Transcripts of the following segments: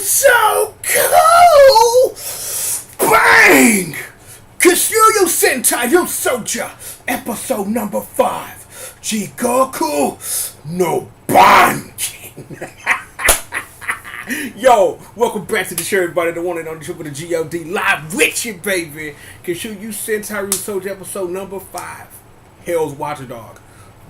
so cool! Bang! Kishiryu Sentai Ryusoulger, episode number 5. Jigoku no Banken. Yo, welcome back to the show, everybody. The one and only show with the G.O.D. live with you, baby. Kishiryu Sentai Ryusoulger, episode number 5. Hell's Watchdog.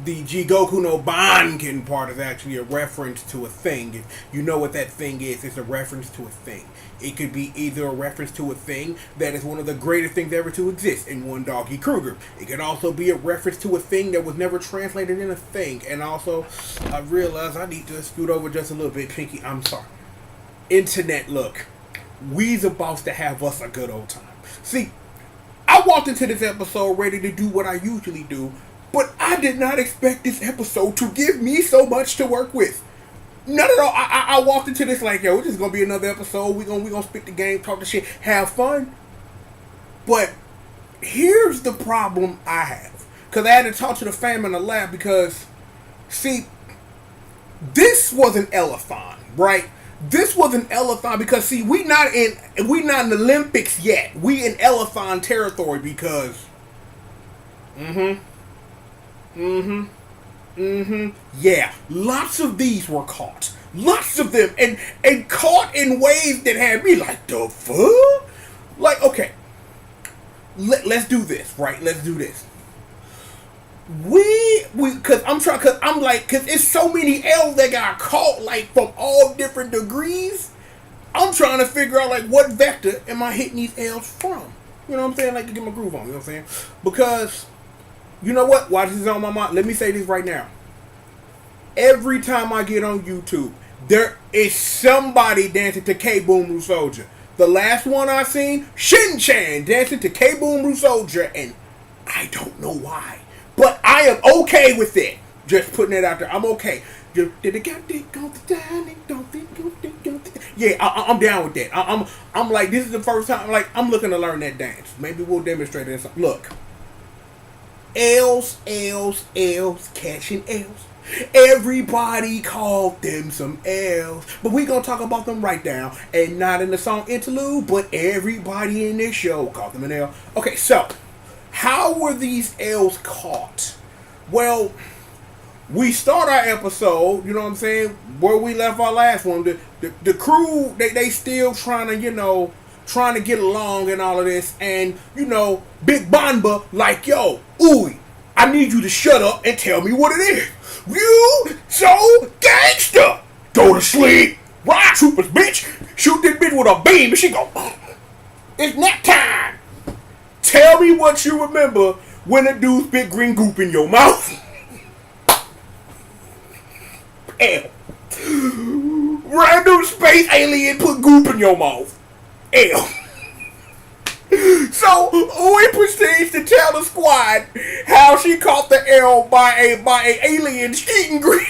The Jigoku no Banken part is actually a reference to a thing. If you know what that thing is, it's a reference to a thing. It could be either a reference to a thing that is one of the greatest things ever to exist in one Doggy Kruger. It could also be a reference to a thing that was never translated in a thing. And also, I realized I need to scoot over just a little bit. Pinky, I'm sorry. Internet, look. We's about to have us a good old time. See, I walked into this episode ready to do what I usually do, but I did not expect this episode to give me so much to work with. Not at all. I walked into this like, yo, it's just gonna be another episode. We gonna spit the game, talk the shit, have fun. But here's the problem I have, because I had to talk to the fam in the lab. Because see, this was an elephant, right? This was an elephant because see, we not in the Olympics yet. We in elephant territory because. Yeah, lots of these were caught. Lots of them. And caught in ways that had me like, the fuck? Like, okay. Let's do this, right? Let's do this. Cause it's so many L's that got caught, like, from all different degrees. I'm trying to figure out, like, what vector am I hitting these L's from? You know what I'm saying? Like, to get my groove on, you know what I'm saying? Because you know what? While this is on my mind, let me say this right now. Every time I get on YouTube, there is somebody dancing to K-Boom Ryusoulger. The last one I seen, Shin-Chan dancing to K-Boom Ryusoulger, and I don't know why. But I am okay with it. Just putting it out there. I'm okay. Yeah, I'm down with that. I'm like, this is the first time, like, I'm looking to learn that dance. Maybe we'll demonstrate it. Look. L's, catching L's. Everybody called them some L's. But we gonna talk about them right now. And not in the song interlude, but everybody in this show called them an L. Okay, so, how were these L's caught? Well, we start our episode, you know what I'm saying, where we left our last one. The crew, they still trying to get along and all of this, and Big Banba like, yo, ooey, I need you to shut up and tell me what it is. You so gangster. Go to sleep. Ride troopers, bitch. Shoot this bitch with a beam and she go, it's nap time. Tell me what you remember when a dude spit green goop in your mouth. L. Random space alien put goop in your mouth. L. So Uwe proceeds to tell the squad how she caught the L by a alien eating green.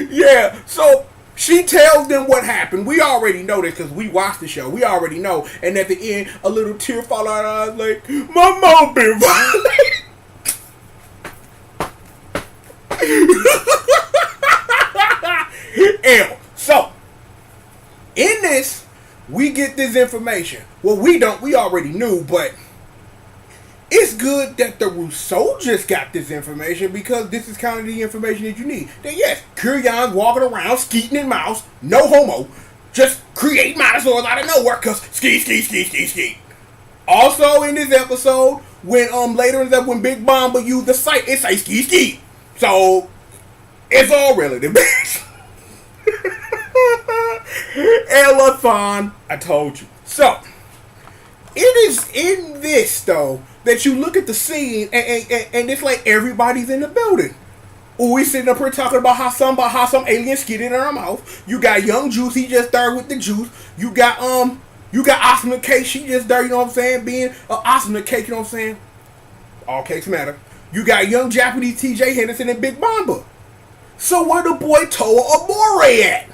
Yeah, so she tells them what happened. We already know this because we watched the show. We already know. And at the end, a little tear fall out of her eyes like, my mom been violated. L. So, in this, we get this information. Well, we don't. We already knew, but it's good that the Ryusoulgers got this information because this is kind of the information that you need. That yes, Kiryu's walking around, skeeting in mouse, no homo, just create dinosaurs out of nowhere because ski. Also in this episode, when later in that when Big Bomba used the site, it say ski. So it's all relative. Elathon, I told you. So, it is in this, though, that you look at the scene, and it's like everybody's in the building. We sitting up here talking about how some alien skid in her mouth. You got Young Juice, he just there with the juice. You got Asuna Cake, she just there, you know what I'm saying, being Asuna Cake, you know what I'm saying? All cakes matter. You got Young Japanese TJ Henderson and Big Bomba. So where the boy Toa Amore at?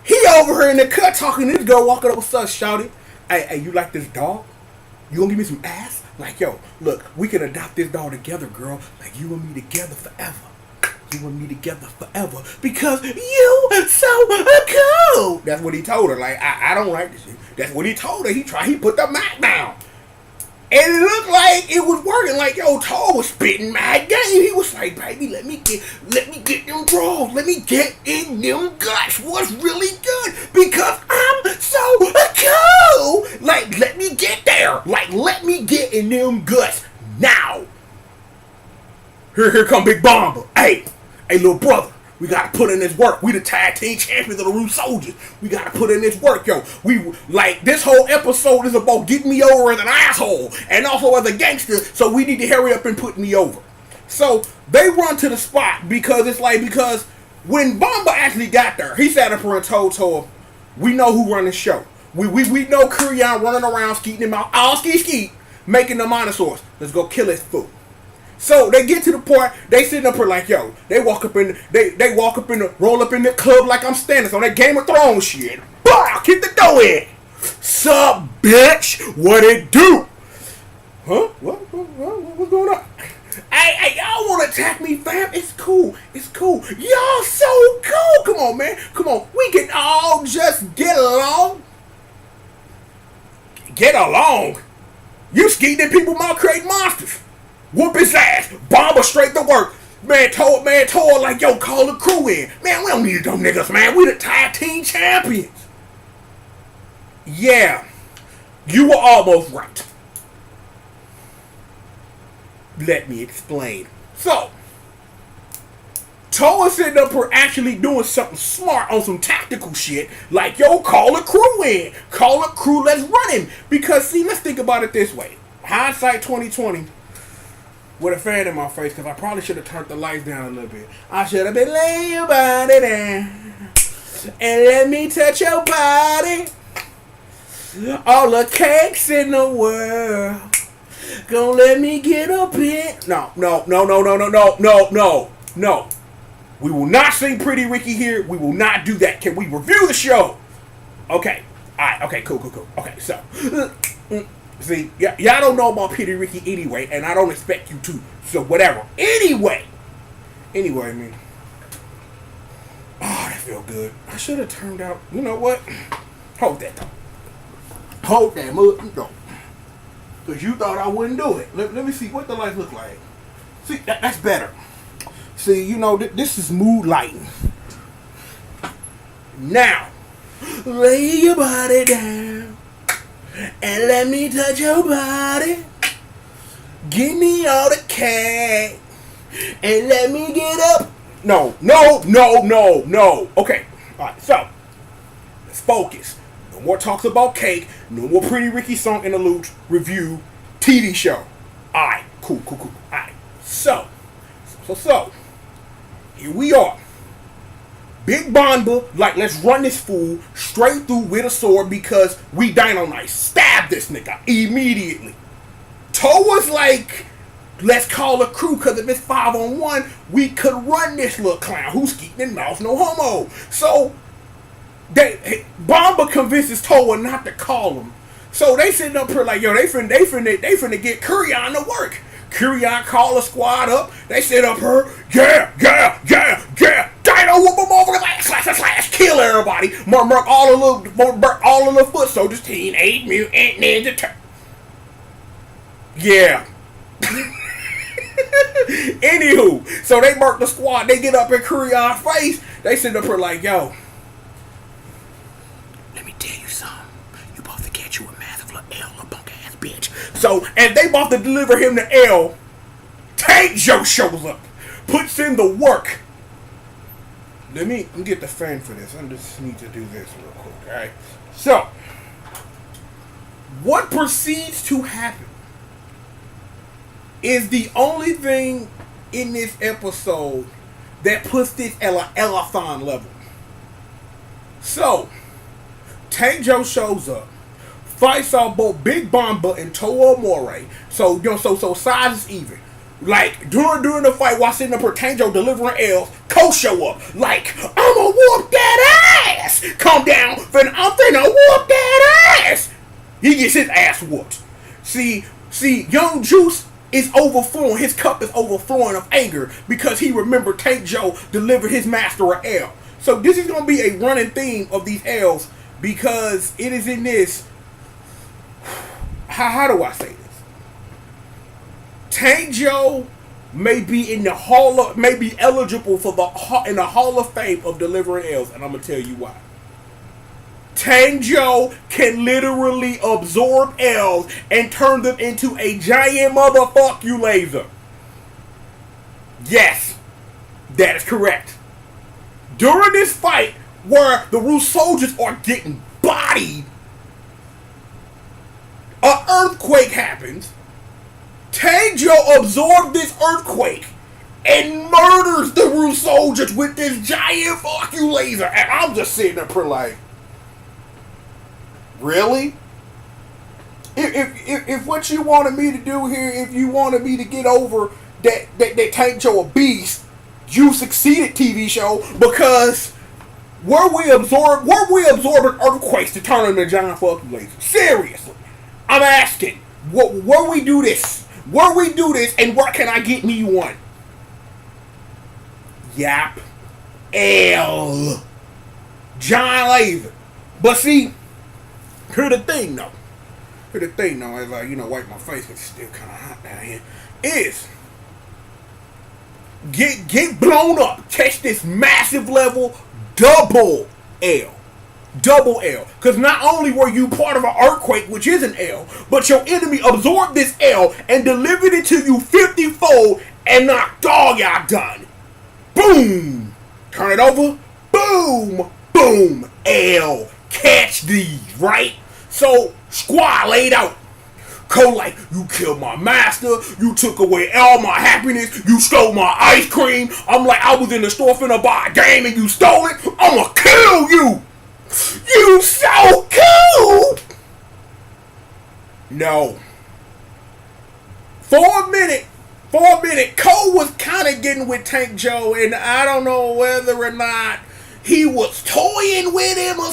He over here in the cut talking to this girl walking up with us, shouting, hey, you like this dog? You gonna give me some ass? Like, yo, look, we can adopt this dog together, girl. Like, you and me together forever. You want me together forever because you so cool. That's what he told her. Like, I don't like this shit. That's what he told her. He put the mic down. And it looked like it was working. Like, yo, Toa was spitting mad game. He was like, baby, let me get them draws. Let me get in them guts. What's really good? Because I'm so cool. Like, let me get there. Like, let me get in them guts now. Here come Big Bomba. Hey, little brother. We gotta put in this work. We the tag team champions of the Ryusoulgers. We gotta put in this work, yo. This whole episode is about getting me over as an asshole and also as a gangster. So we need to hurry up and put me over. So they run to the spot because when Bomba actually got there, he sat up and told Toa, "We know who run the show. We know Kishiryu running around skeeting him out, all ski, making the monosaurs. Let's go kill his fool." So they get to the point, they sitting up here like, yo, they roll up in the club like I'm standing on that Game of Thrones shit. Bah, kick the door in. Sup, bitch? What it do? Huh? What's going on? Hey, y'all want to attack me, fam? It's cool. Y'all so cool. Come on, man. Come on. We can all just get along. Get along? You skeeting people out creating monsters. Whoop his ass. Bomba straight to work. Man told like, yo, call the crew in. Man, we don't need them niggas, man. We the tag team champions. Yeah. You were almost right. Let me explain. So, Toa sitting up here actually doing something smart on some tactical shit. Like, yo, call the crew in. Call the crew, let's run him. Because, see, let's think about it this way. Hindsight 2020. With a fan in my face, because I probably should have turned the lights down a little bit. I should have been laying your body down and let me touch your body. All the cakes in the world gonna let me get up in. No. We will not sing Pretty Ricky here. We will not do that. Can we review the show? Okay. Alright, okay, cool. Okay, so see, y'all don't know about Pretty Ricky anyway, and I don't expect you to. So whatever. Anyway, I mean, that felt good. I should have turned out. You know what? Hold that though. Hold that mud though. Cause you thought I wouldn't do it. Let me see what the lights look like. See, that's better. See, you know, this is mood lighting. Now, lay your body down. And let me touch your body. Give me all the cake. And let me get up. No. Okay. Alright, so let's focus. No more talks about cake. No more Pretty Ricky song interludes. Review. TV show. Alright, cool. Alright. So here we are. Big Bomba, like, let's run this fool straight through with a sword because we dynamite. Stab this nigga immediately. Toa's like, let's call a crew because if it's 5-on-1, we could run this little clown who's skeeting and mouth no homo. So, Bomba convinces Toa not to call him. So they sitting up here like, yo, they finna get Kishiryu to work. Kishiryu call a squad up. They sit up here, yeah. Dino whoop them over, slash, kill everybody. Murk all the little foot soldiers, Teenage Mutant Ninja Turtles. Yeah. Anywho, so they murk the squad. They get up in Kiryu's face. They sit up here like, yo, let me tell you something. You about to catch you a massive little L, a punk ass bitch. So, as they about to deliver him the L, Tank Joe shows up, puts in the work. Let me get the fan for this. I just need to do this real quick, alright? So, what proceeds to happen is the only thing in this episode that puts this at an Elathon level. So, Tank Joe shows up, fights off both Big Bomba and Toa More. So, you know, so size is even. Like, during the fight, while sitting up here, Tank Joe delivering L's, Ko show up. Like, I'ma whoop that ass! Calm down, I'm finna whoop that ass! He gets his ass whooped. See, Young Juice is overflowing. His cup is overflowing of anger because he remembered Tank Joe delivered his master an L. So this is going to be a running theme of these L's because it is in this. How do I say this? Tank Joe may be in the may be eligible for in the Hall of Fame of delivering L's, and I'm gonna tell you why. Tank Joe can literally absorb L's and turn them into a giant motherfuck you laser. Yes, that is correct. During this fight, where the Ryusoulgers are getting bodied, an earthquake happens. Tank Joe absorbed this earthquake and murders the Ryusoulgers with this giant fuck you laser. And I'm just sitting up here like, really? If what you wanted me to do here, if you wanted me to get over that Tank Joe a beast, you succeeded, TV show, because were we absorbing earthquakes to turn into giant fuck you laser? Seriously, I'm asking, where we do this? Where we do this, and where can I get me one? Yap. L. Giant laser. But see, here's the thing though. As I, wipe my face, but it's still kind of hot down here. Is get blown up. Catch this massive level double L. Double L. Because not only were you part of an earthquake, which is an L, but your enemy absorbed this L and delivered it to you 50-fold and knocked all y'all done. Boom. Turn it over. Boom. Boom. L. Catch these, right? So, squad laid out. Cole like, you killed my master, you took away all my happiness, you stole my ice cream. I'm like, I was in the store finna buy a game and you stole it. I'ma kill you. You so cool! No. For a minute, Cole was kind of getting with Tank Joe, and I don't know whether or not he was toying with him or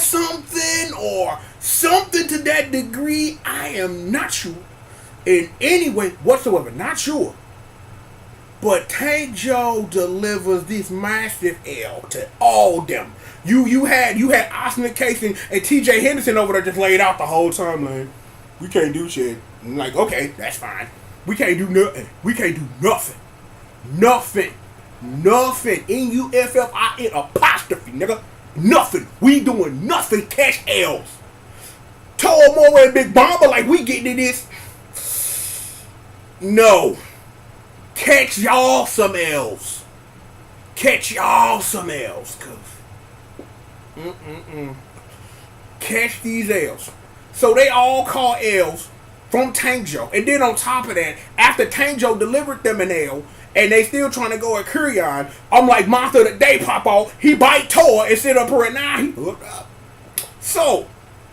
something to that degree. I am not sure. In any way whatsoever, not sure. But Tank Joe delivers this massive L to all them. You had Austin Casey and TJ Henderson over there just laid out the whole time, like, we can't do shit. I'm like, okay, that's fine. We can't do nothing. We can't do nothing. Nothing. N-U-F-F-I-N apostrophe, nigga. Nothing. We doing nothing. Catch L's. Toa Moore and Big Bomber like we getting in this. No. Catch y'all some L's. Catch these L's. So they all call L's from Tank Joe. And then on top of that, after Tank Joe delivered them an L, and they still trying to go at Kurion, I'm like, Monster of the Day pop off. He bite Toa and sit up here and now he hooked up. So,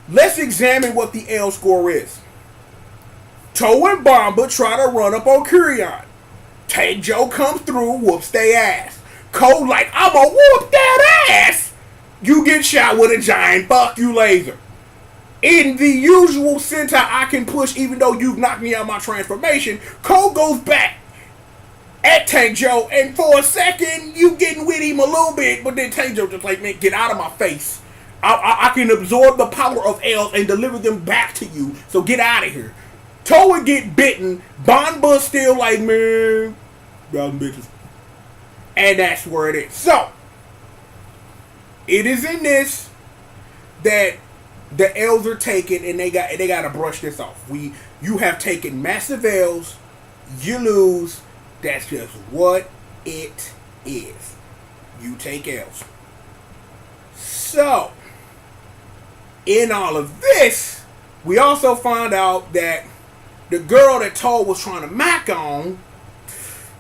let's examine what the L score is. Toa and Bomber try to run up on Kurion. Tank Joe comes through, whoops they ass. Cole like, I'ma whoop that ass. You get shot with a giant fuck you laser. In the usual Sentai I can push, even though you've knocked me out my transformation, Cole goes back at Tank Joe, and for a second, you getting with him a little bit, but then Tank Joe just like, man, get out of my face. I can absorb the power of L's and deliver them back to you, so get out of here. Toa get bitten, Banba still like, man, y'all bitches. And that's where it is. So, it is in this that the L's are taken, and they got to brush this off. You have taken massive L's, you lose. That's just what it is. You take L's. So, in all of this, we also found out that the girl that Toa was trying to mac on,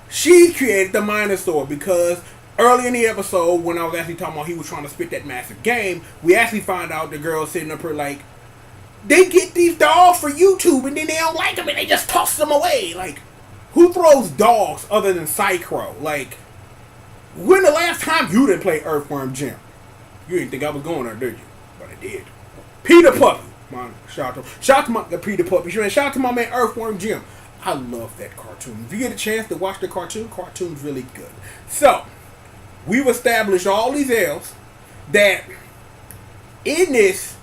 she created the Minosaur, because early in the episode, when I was actually talking about he was trying to spit that massive game, we actually found out the girl sitting up here like, they get these dogs for YouTube and then they don't like them and they just toss them away. Like, who throws dogs other than Psychro? Like, when the last time you didn't play Earthworm Jim? You didn't think I was going there, did you? But I did. Peter Puppy. Man, shout out to my Peter Puppy. Shout out to my man Earthworm Jim. I love that cartoon. If you get a chance to watch the cartoon's really good. So, we've established all these L's that in this,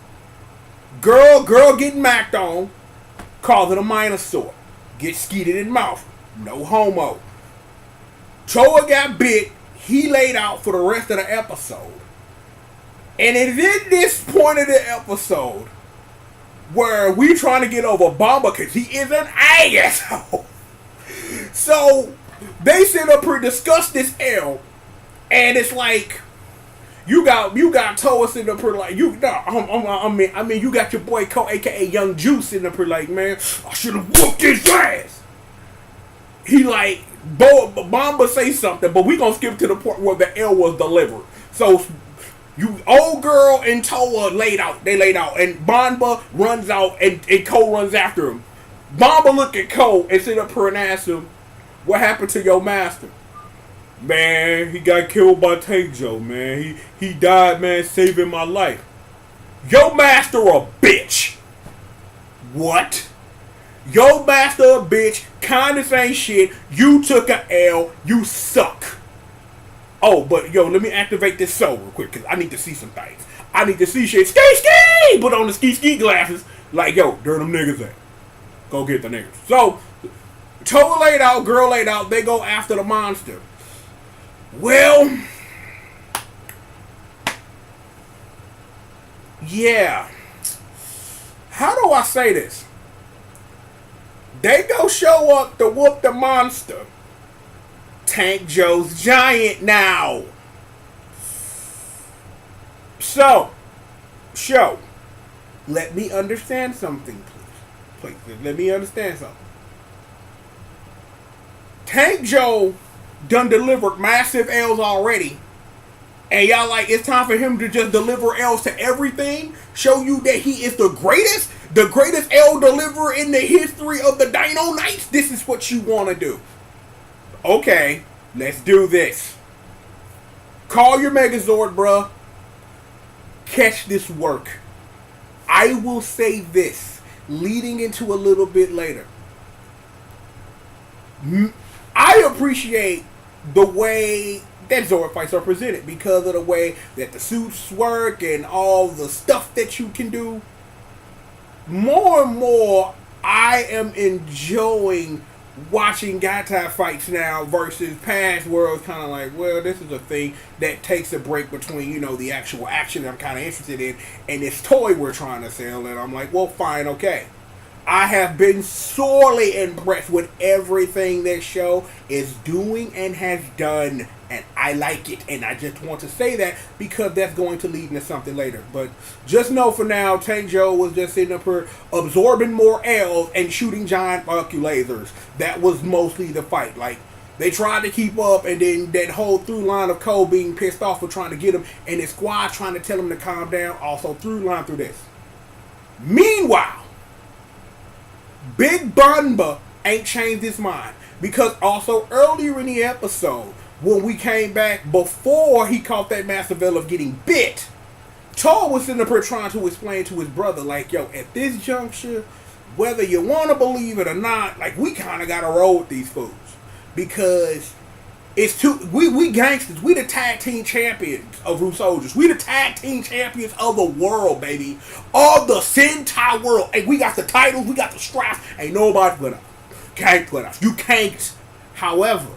girl getting macked on, calls it a Minosaur. Get skeeted in mouth. No homo. Toa got bit. He laid out for the rest of the episode. And it is in this point of the episode where we trying to get over Bomba because he is an asshole. So they sit up here discuss this L, and it's like you got Toa sitting up here like you got your boy Ko aka Young Juice sitting up here like, man, I should have whooped his ass. He like Bomba say something, but we gonna skip to the point where the L was delivered. So you old girl and Toa laid out, and Bomba runs out and Ko runs after him. Bomba look at Ko and sit up here and ask him, what happened to your master? Man, he got killed by Taejo, man. He died, man, saving my life. Your master a bitch. What? Your master a bitch, kinda same shit. You took a L, you suck. Oh, but yo, let me activate this soul real quick, because I need to see some things. I need to see shit. Ski! Put on the ski glasses. Like, yo, there them niggas at. Go get the niggas. So, Toa laid out, girl laid out, they go after the monster. Well, yeah. How do I say this? They go show up to whoop the monster. Tank Joe's giant now. So, let me understand something, please. Let me understand something. Tank Joe done delivered massive L's already. And y'all like, it's time for him to just deliver L's to everything? Show you that he is the greatest L deliverer in the history of the Dino Knights? This is what you want to do. Okay, let's do this. Call your Megazord, bruh. Catch this work. I will say this, leading into a little bit later. I appreciate the way that Zord fights are presented because of the way that the suits work and all the stuff that you can do. More and more, I am enjoying watching Gatai fights now versus past where it's kind of like, well, this is a thing that takes a break between, you know, the actual action I'm kind of interested in and this toy we're trying to sell. And I'm like, well, fine, okay. I have been sorely impressed with everything this show is doing and has done, and I like it, and I just want to say that because that's going to lead into something later. But just know for now, Tank Joe was just sitting up here absorbing more L's and shooting giant lasers. That was mostly the fight. Like, they tried to keep up, and then that whole through line of Cole being pissed off for trying to get him, and his squad trying to tell him to calm down, also through line through this. Meanwhile, Big Bunba ain't changed his mind, because also earlier in the episode, when we came back before he caught that massive L of getting bit, Toa was sitting up here trying to explain to his brother, like, yo, at this juncture, whether you want to believe it or not, like, we kind of got to roll with these fools, because it's too, we gangsters, we the tag team champions of Ryusoulgers, we the tag team champions of the world, baby, of the Sentai world, and we got the titles, we got the straps, ain't nobody put us, can't put us, you can't. However,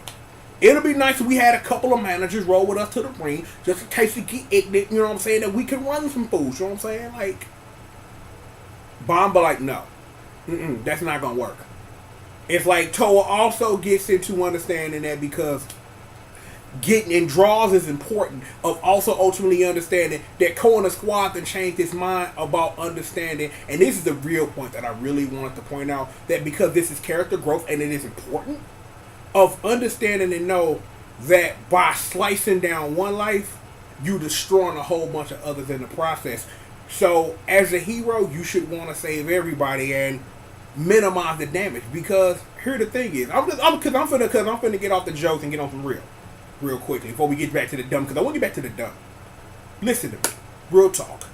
it'll be nice if we had a couple of managers roll with us to the ring, just in case we get ignorant, you know what I'm saying, that we can run some fools, you know what I'm saying, like, Bomba like, no, that's not gonna work. It's like Toa also gets into understanding that because getting in draws is important, of also ultimately understanding that Ko and the squad then changed his mind about understanding, and this is the real point that I really wanted to point out, that because this is character growth and it is important, of understanding and know that by slicing down one life, you destroying a whole bunch of others in the process. So as a hero, you should want to save everybody and minimize the damage, because here the thing is, I'm finna get off the jokes and get on some real quickly before we get back to the dumb, because I want to get back to the dumb. Listen to me, real talk.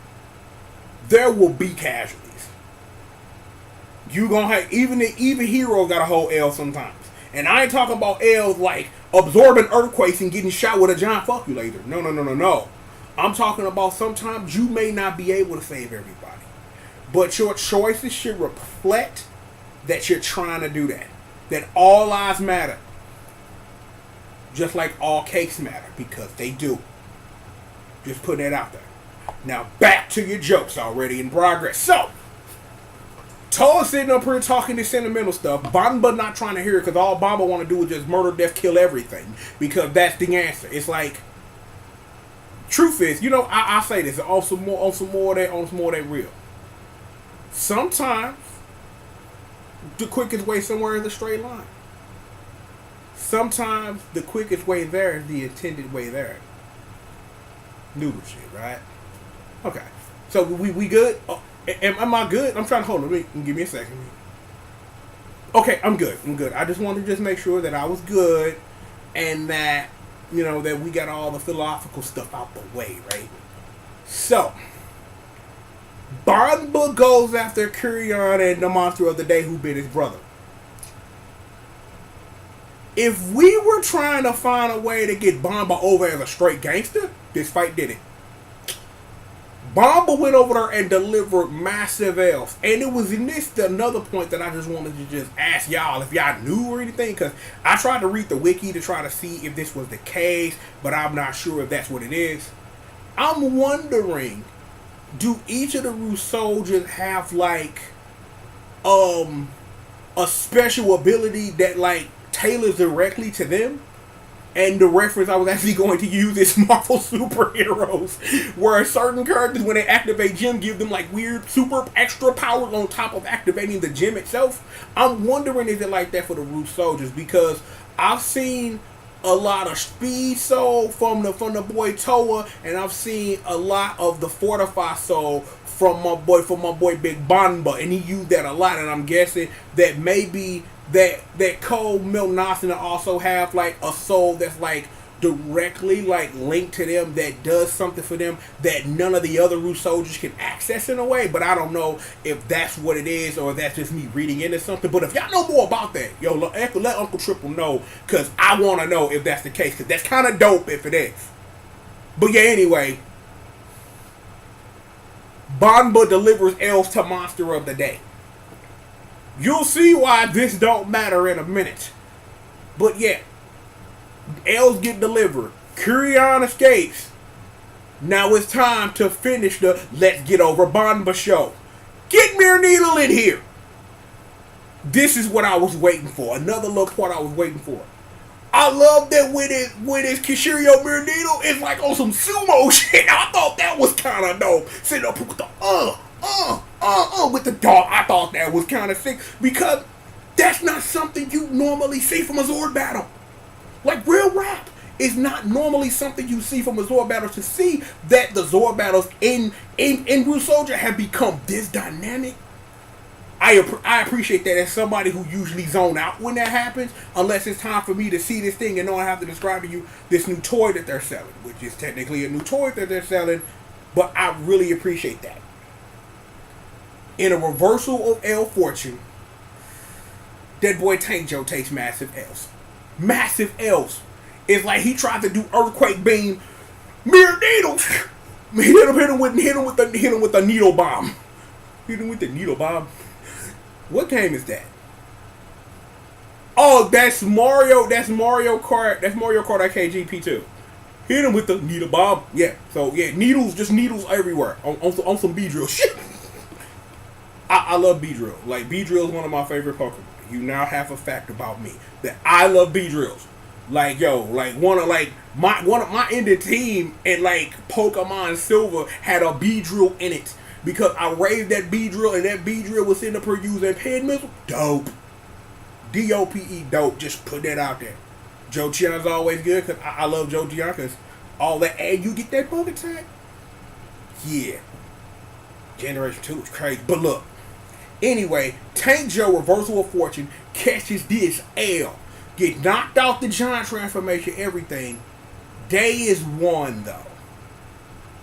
There will be casualties. You gonna have even heroes got a whole L sometimes. And I ain't talking about L's like absorbing earthquakes and getting shot with a giant fuck you later. No. I'm talking about sometimes you may not be able to save everybody, but your choices should reflect that you're trying to do that. That all lives matter. Just like all cakes matter, because they do. Just putting that out there. Now back to your jokes already in progress. So, Toa's sitting up here talking this sentimental stuff. Banba not trying to hear it because all Banba want to do is just murder, death, kill everything. Because that's the answer. It's like, truth is, you know, I say this on some more of that real. Sometimes the quickest way somewhere is a straight line. Sometimes the quickest way there is the intended way there. Noodle shit, right? Okay. So we good? Oh, am I good? I'm trying to hold on. Give me a second. Okay, I'm good. I just wanted to just make sure that I was good and that, you know, that we got all the philosophical stuff out the way, right? So, Banba goes after Kishiryu and the monster of the day who bit his brother. If we were trying to find a way to get Banba over as a straight gangster, this fight did it. Banba went over there and delivered massive L's. And it was in this another point that I just wanted to just ask y'all if y'all knew or anything. Because I tried to read the wiki to try to see if this was the case, but I'm not sure if that's what it is. I'm wondering, do each of the Ryusoulgers have like a special ability that like tailors directly to them? And the reference I was actually going to use is Marvel superheroes, where certain characters, when they activate gem, give them like weird super extra powers on top of activating the gem itself. I'm wondering, is it like that for the Ryusoulgers? Because I've seen a lot of speed soul from the boy Toa, and I've seen a lot of the fortify soul from my boy Big Banba, and he used that a lot. And I'm guessing that maybe that Cole Milnosina also have like a soul that's like directly like linked to them, that does something for them that none of the other Ryusoulgers can access in a way. But I don't know if that's what it is or if that's just me reading into something. But if y'all know more about that, yo, let Uncle Triple know, because I want to know if that's the case, because that's kind of dope if it is. But yeah, anyway, Banba delivers L's to Monster of the Day. You'll see why this don't matter in a minute. But yeah, L's get delivered. Kishiryu escapes. Now it's time to finish the Let's Get Over Banba show. Get Mirror Needle in here. This is what I was waiting for. Another little part I was waiting for. I love that when it's Kishiryu Mirror Needle, it's like on some sumo shit. I thought that was kind of dope. Sitting up with the with the dog. I thought that was kind of sick, because that's not something you normally see from a Zord battle. Like, real rap is not normally something you see from a Zord battle. To see that the Zord battles in Ryusoulger have become this dynamic, I appreciate that as somebody who usually zone out when that happens, unless it's time for me to see this thing and know I have to describe to you this new toy that they're selling, which is technically a new toy that they're selling, but I really appreciate that. In a reversal of L fortune, that boy Tank Joe takes massive L's. Massive L's. It's like he tried to do Earthquake Beam, Mirror Needles. Hit him with the needle bomb. Hit him with the needle bomb. What game is that? Oh, that's Mario. That's Mario Kart. That's Mario Kart Arcade GP2. Hit him with the needle bomb. Yeah. So yeah, needles, just needles everywhere on some B-drill shit. I love B-drill. Like, B-drill is one of my favorite Pokemon. You now have a fact about me that I love B-drills. Like, yo, like one of my ending team in like Pokemon Silver had a B-drill in it, because I raised that B-drill and that B-drill was sitting up here using pin missile. Dope. D-O-P-E, dope. Just put that out there. Joe Chiana's always good, because I love Joe Chiana, because all that, and you get that bug attack. Yeah. Generation 2 is crazy. But look. Anyway, Tank Joe, reversal of fortune, catches this L. Get knocked out the giant transformation, everything. Day is won, though.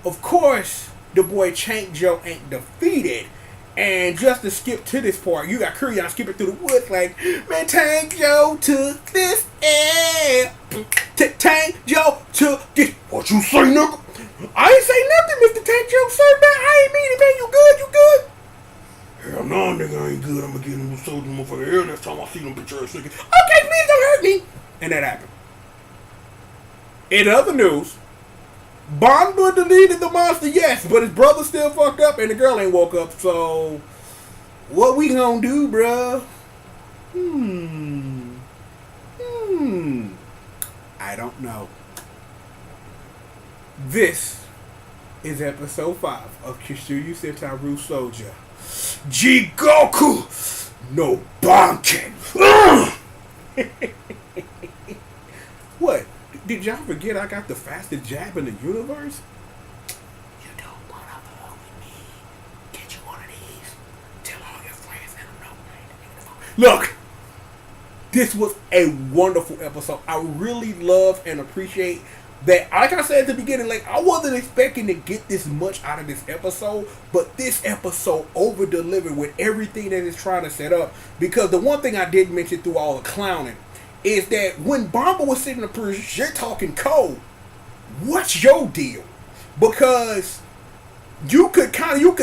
Of course, the boy Tank Joe ain't defeated. And just to skip to this part, you got Kishiryu skipping through the woods like, man, Tank Joe took this L. Tank Joe took this. What you say, nigga? I ain't say nothing, Mr. Tank Joe, sir, man. I ain't mean it, man. You good? You good? Hell no, nigga, I ain't good. I'm gonna get him soldier motherfucker here next time I see them bitch ass niggas. Okay, please don't hurt me. And that happened. In other news, Banba deleted the monster, yes, but his brother still fucked up and the girl ain't woke up, so what we gonna do, bruh? I don't know. This is episode 5 of Kishiryu Sentai Ryusoulger. Jigoku no Banken. What? Did y'all forget I got the fastest jab in the universe? You don't want to fuck with me. Get you one of these. Tell all your friends and I'm not. Look, this was a wonderful episode. I really love and appreciate that. Like I said at the beginning, like I wasn't expecting to get this much out of this episode, but this episode over delivered with everything that it's trying to set up. Because the one thing I did mention through all the clowning is that when Banba was sitting up here, you're talking code. What's your deal? Because you could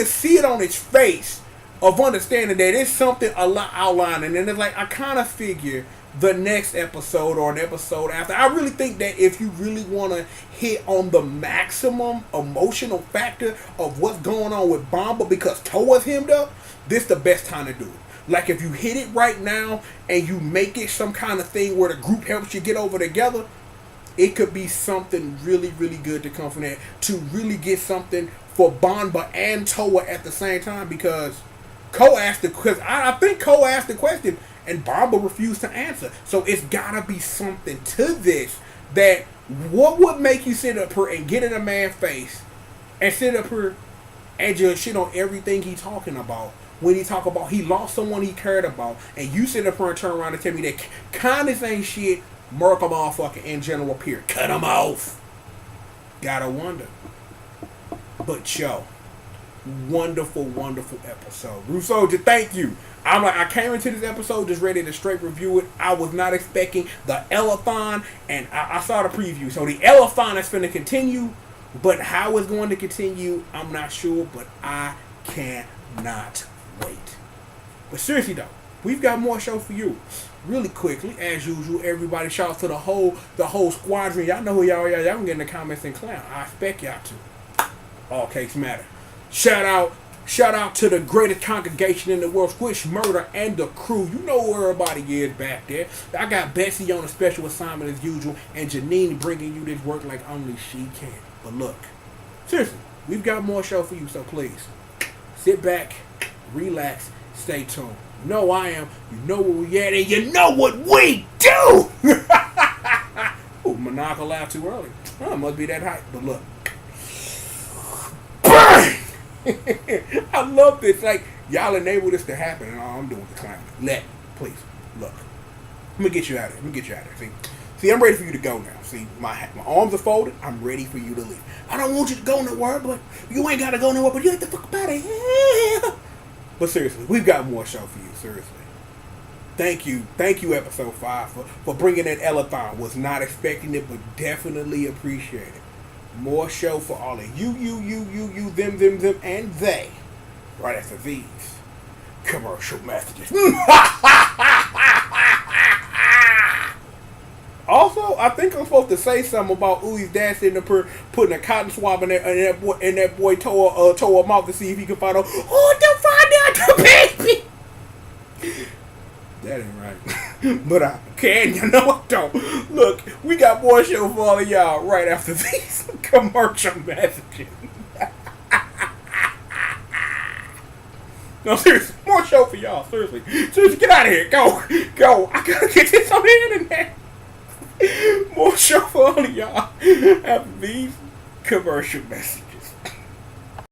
see it on his face of understanding that it's something a lot outlining, and it's like I kind of figure the next episode or an episode after. I really think that if you really want to hit on the maximum emotional factor of what's going on with Banba because Toa's hemmed up, this is the best time to do it. Like if you hit it right now and you make it some kind of thing where the group helps you get over together, it could be something really, really good to come from that. To really get something for Banba and Toa at the same time, because I think Ko asked the question and Banba refused to answer. So it's gotta be something to this that what would make you sit up here and get in a man's face and sit up here and just shit on everything he's talking about. When he talk about he lost someone he cared about, and you sit up here and turn around and tell me that kindness ain't shit, murk a motherfucker in general period. Cut him off. Gotta wonder. But yo, wonderful, wonderful episode. Ryusoulger, thank you. I came into this episode just ready to straight review it. I was not expecting the elephant, and I saw the preview. So the elephant is finna continue, but how it's going to continue, I'm not sure, but I cannot wait. But seriously though, we've got more show for you. Really quickly, as usual, everybody shout out to the whole squadron. Y'all know who y'all are. Y'all can get in the comments and clown. I expect y'all to. All case matter. Shout out to the greatest congregation in the world, Squish Murder and the crew. You know where everybody is back there. I got Bessie on a special assignment as usual, and Janine bringing you this work like only she can. But look, seriously, we've got more show for you, so please sit back, relax, stay tuned. You know I am. You know where we at, and you know what we do. Ooh, Monaco laughed too early. Oh, must be that hype. But look, bang! I love this. Like y'all enable this to happen, and all I'm doing is clowning. Please look. Let me get you out of here. See, I'm ready for you to go now. See, my arms are folded. I'm ready for you to leave. I don't want you to go nowhere, but you ain't gotta go nowhere. But you have to fuck about it. But seriously, we've got more show for you. Seriously, thank you, episode 5 for bringing that elephant. Was not expecting it, but definitely appreciate it. More show for all of you, them, and they. Right after these commercial messages. Also, I think I'm supposed to say something about Ui's dad sitting up here putting a cotton swab in that boy Toa mouth to see if he can find out. Oh, don't find out the baby. That ain't right. But I can, you know I don't. Look, we got more show for all of y'all right after these commercial messages. No, seriously, more show for y'all. Seriously, get out of here. Go. I gotta get this on the internet. More show for all of y'all after these commercial messages.